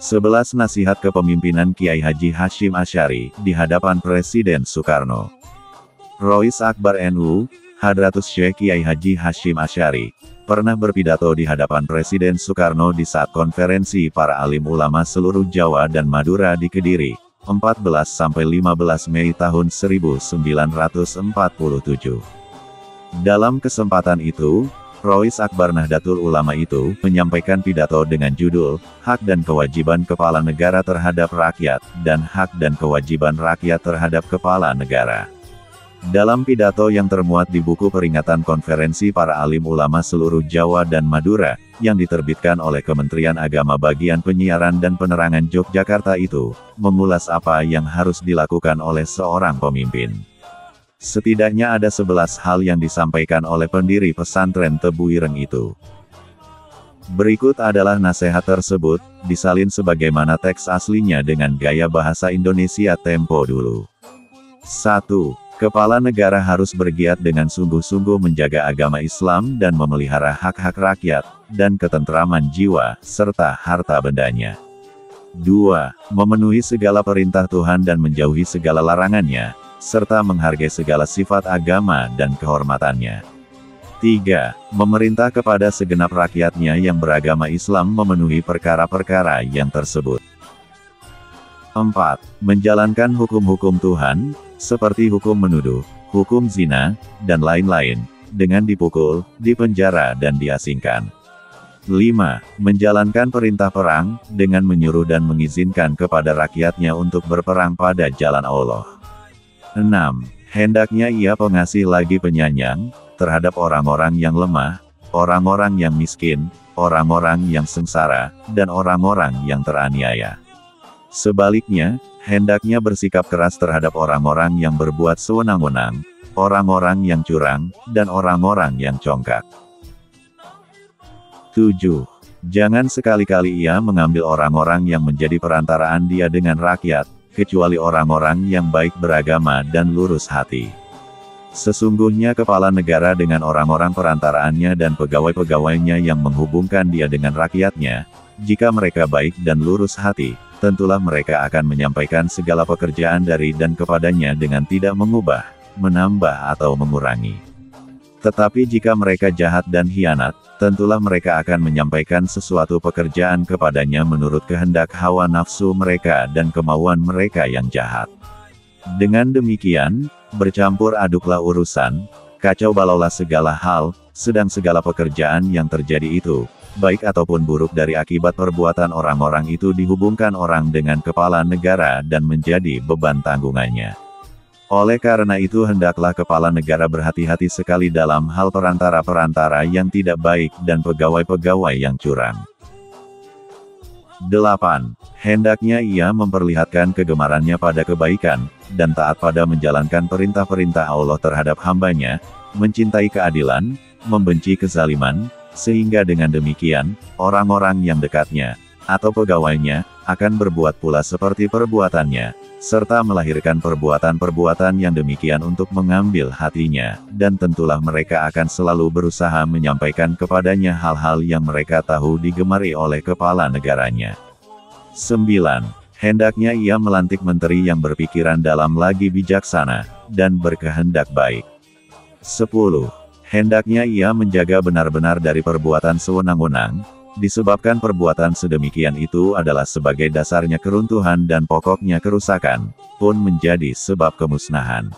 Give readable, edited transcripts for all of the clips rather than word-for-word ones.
11 Nasihat Kepemimpinan Kiai Haji Hashim Asy'ari, di hadapan Presiden Soekarno. Rois Akbar NU, Hadratus Syekh Kiai Haji Hashim Asy'ari, pernah berpidato di hadapan Presiden Soekarno di saat konferensi para alim ulama seluruh Jawa dan Madura di Kediri, 14–15 Mei tahun 1947. Dalam kesempatan itu, Rois Akbar Nahdlatul Ulama itu menyampaikan pidato dengan judul, Hak dan Kewajiban Kepala Negara Terhadap Rakyat, dan Hak dan Kewajiban Rakyat Terhadap Kepala Negara. Dalam pidato yang termuat di buku peringatan konferensi para alim ulama seluruh Jawa dan Madura, yang diterbitkan oleh Kementerian Agama Bagian Penyiaran dan Penerangan Yogyakarta itu, mengulas apa yang harus dilakukan oleh seorang pemimpin. Setidaknya ada 11 hal yang disampaikan oleh pendiri pesantren Tebu Ireng itu. Berikut adalah nasihat tersebut, disalin sebagaimana teks aslinya dengan gaya bahasa Indonesia tempo dulu. 1. Kepala negara harus bergiat dengan sungguh-sungguh menjaga agama Islam dan memelihara hak-hak rakyat, dan ketentraman jiwa, serta harta bendanya. 2. Memenuhi segala perintah Tuhan dan menjauhi segala larangannya, serta menghargai segala sifat agama dan kehormatannya. 3. Memerintah kepada segenap rakyatnya yang beragama Islam memenuhi perkara-perkara yang tersebut. 4. Menjalankan hukum-hukum Tuhan, seperti hukum menuduh, hukum zina, dan lain-lain, dengan dipukul, dipenjara dan diasingkan. 5. Menjalankan perintah perang, dengan menyuruh dan mengizinkan kepada rakyatnya untuk berperang pada jalan Allah. 6. Hendaknya ia pengasih lagi penyayang, terhadap orang-orang yang lemah, orang-orang yang miskin, orang-orang yang sengsara, dan orang-orang yang teraniaya. Sebaliknya, hendaknya bersikap keras terhadap orang-orang yang berbuat sewenang-wenang, orang-orang yang curang, dan orang-orang yang congkak. 7. Jangan sekali-kali ia mengambil orang-orang yang menjadi perantaraan dia dengan rakyat, kecuali orang-orang yang baik beragama dan lurus hati. Sesungguhnya kepala negara dengan orang-orang perantaraannya dan pegawai-pegawainya yang menghubungkan dia dengan rakyatnya, jika mereka baik dan lurus hati, tentulah mereka akan menyampaikan segala pekerjaan dari dan kepadanya dengan tidak mengubah, menambah atau mengurangi. Tetapi jika mereka jahat dan hianat, tentulah mereka akan menyampaikan sesuatu pekerjaan kepadanya menurut kehendak hawa nafsu mereka dan kemauan mereka yang jahat. Dengan demikian, bercampur aduklah urusan, kacau balaulah segala hal, sedang segala pekerjaan yang terjadi itu, baik ataupun buruk dari akibat perbuatan orang-orang itu dihubungkan orang dengan kepala negara dan menjadi beban tanggungannya. Oleh karena itu hendaklah kepala negara berhati-hati sekali dalam hal perantara-perantara yang tidak baik dan pegawai-pegawai yang curang. 8. Hendaknya ia memperlihatkan kegemarannya pada kebaikan, dan taat pada menjalankan perintah-perintah Allah terhadap hambanya, mencintai keadilan, membenci kezaliman, sehingga dengan demikian, orang-orang yang dekatnya, atau pegawainya, akan berbuat pula seperti perbuatannya, serta melahirkan perbuatan-perbuatan yang demikian untuk mengambil hatinya, dan tentulah mereka akan selalu berusaha menyampaikan kepadanya hal-hal yang mereka tahu digemari oleh kepala negaranya. 9. Hendaknya ia melantik menteri yang berpikiran dalam lagi bijaksana, dan berkehendak baik. 10. Hendaknya ia menjaga benar-benar dari perbuatan sewenang-wenang, disebabkan perbuatan sedemikian itu adalah sebagai dasarnya keruntuhan dan pokoknya kerusakan, pun menjadi sebab kemusnahan.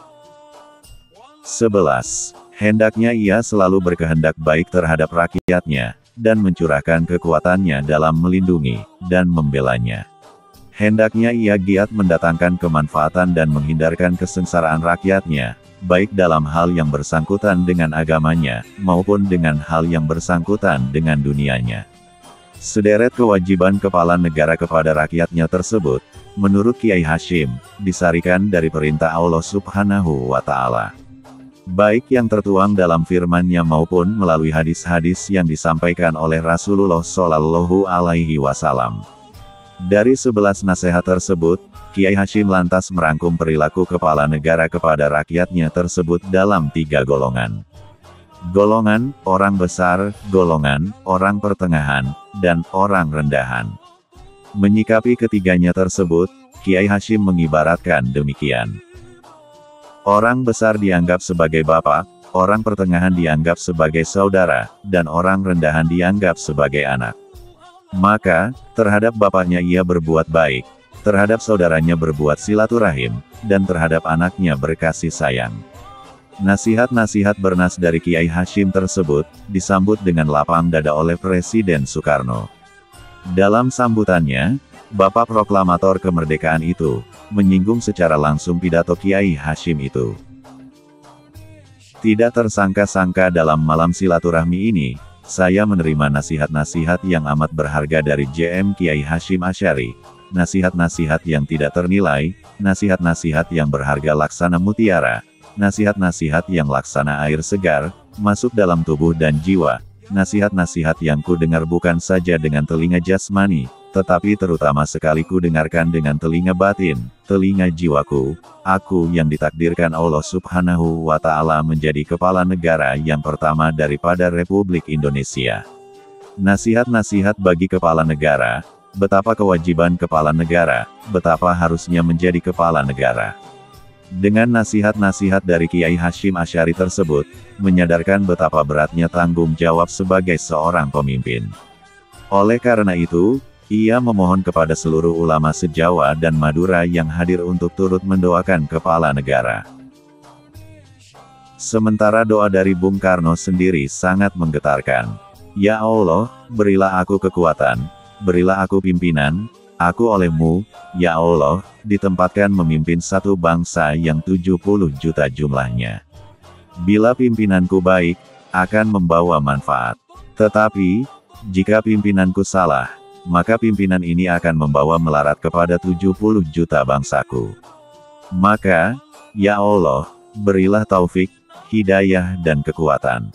11. Hendaknya ia selalu berkehendak baik terhadap rakyatnya, dan mencurahkan kekuatannya dalam melindungi, dan membelanya. Hendaknya ia giat mendatangkan kemanfaatan dan menghindarkan kesengsaraan rakyatnya, baik dalam hal yang bersangkutan dengan agamanya, maupun dengan hal yang bersangkutan dengan dunianya. Sederet kewajiban kepala negara kepada rakyatnya tersebut, menurut Kiai Hashim, disarikan dari perintah Allah Subhanahu wa Ta'ala. Baik yang tertuang dalam firman-Nya maupun melalui hadis-hadis yang disampaikan oleh Rasulullah Shallallahu Alaihi Wasallam. Dari 11 nasihat tersebut, Kiai Hashim lantas merangkum perilaku kepala negara kepada rakyatnya tersebut dalam 3 golongan. Golongan orang besar, golongan orang pertengahan, dan orang rendahan. Menyikapi ketiganya tersebut, Kiai Hashim mengibaratkan demikian. Orang besar dianggap sebagai bapak, orang pertengahan dianggap sebagai saudara, dan orang rendahan dianggap sebagai anak. Maka, terhadap bapaknya ia berbuat baik, terhadap saudaranya berbuat silaturahim, dan terhadap anaknya berkasih sayang. Nasihat-nasihat bernas dari Kiai Hashim tersebut, disambut dengan lapang dada oleh Presiden Soekarno. Dalam sambutannya, Bapak Proklamator Kemerdekaan itu, menyinggung secara langsung pidato Kiai Hashim itu. Tidak tersangka-sangka dalam malam silaturahmi ini, saya menerima nasihat-nasihat yang amat berharga dari JM Kiai Hashim Asy'ari. Nasihat-nasihat yang tidak ternilai, nasihat-nasihat yang berharga laksana mutiara, nasihat-nasihat yang laksana air segar, masuk dalam tubuh dan jiwa. Nasihat-nasihat yang ku dengar bukan saja dengan telinga jasmani, tetapi terutama sekali ku dengarkan dengan telinga batin, telinga jiwaku. Aku yang ditakdirkan Allah Subhanahu wa Ta'ala menjadi kepala negara yang pertama daripada Republik Indonesia. Nasihat-nasihat bagi kepala negara, betapa kewajiban kepala negara, betapa harusnya menjadi kepala negara. Dengan nasihat-nasihat dari Kiai Hashim Asy'ari tersebut, menyadarkan betapa beratnya tanggung jawab sebagai seorang pemimpin. Oleh karena itu, ia memohon kepada seluruh ulama se-Jawa dan Madura yang hadir untuk turut mendoakan kepala negara. Sementara doa dari Bung Karno sendiri sangat menggetarkan. Ya Allah, berilah aku kekuatan, berilah aku pimpinan, aku olehmu, ya Allah, ditempatkan memimpin satu bangsa yang 70 juta jumlahnya. Bila pimpinanku baik, akan membawa manfaat. Tetapi, jika pimpinanku salah, maka pimpinan ini akan membawa melarat kepada 70 juta bangsaku. Maka, ya Allah, berilah taufik, hidayah dan kekuatan.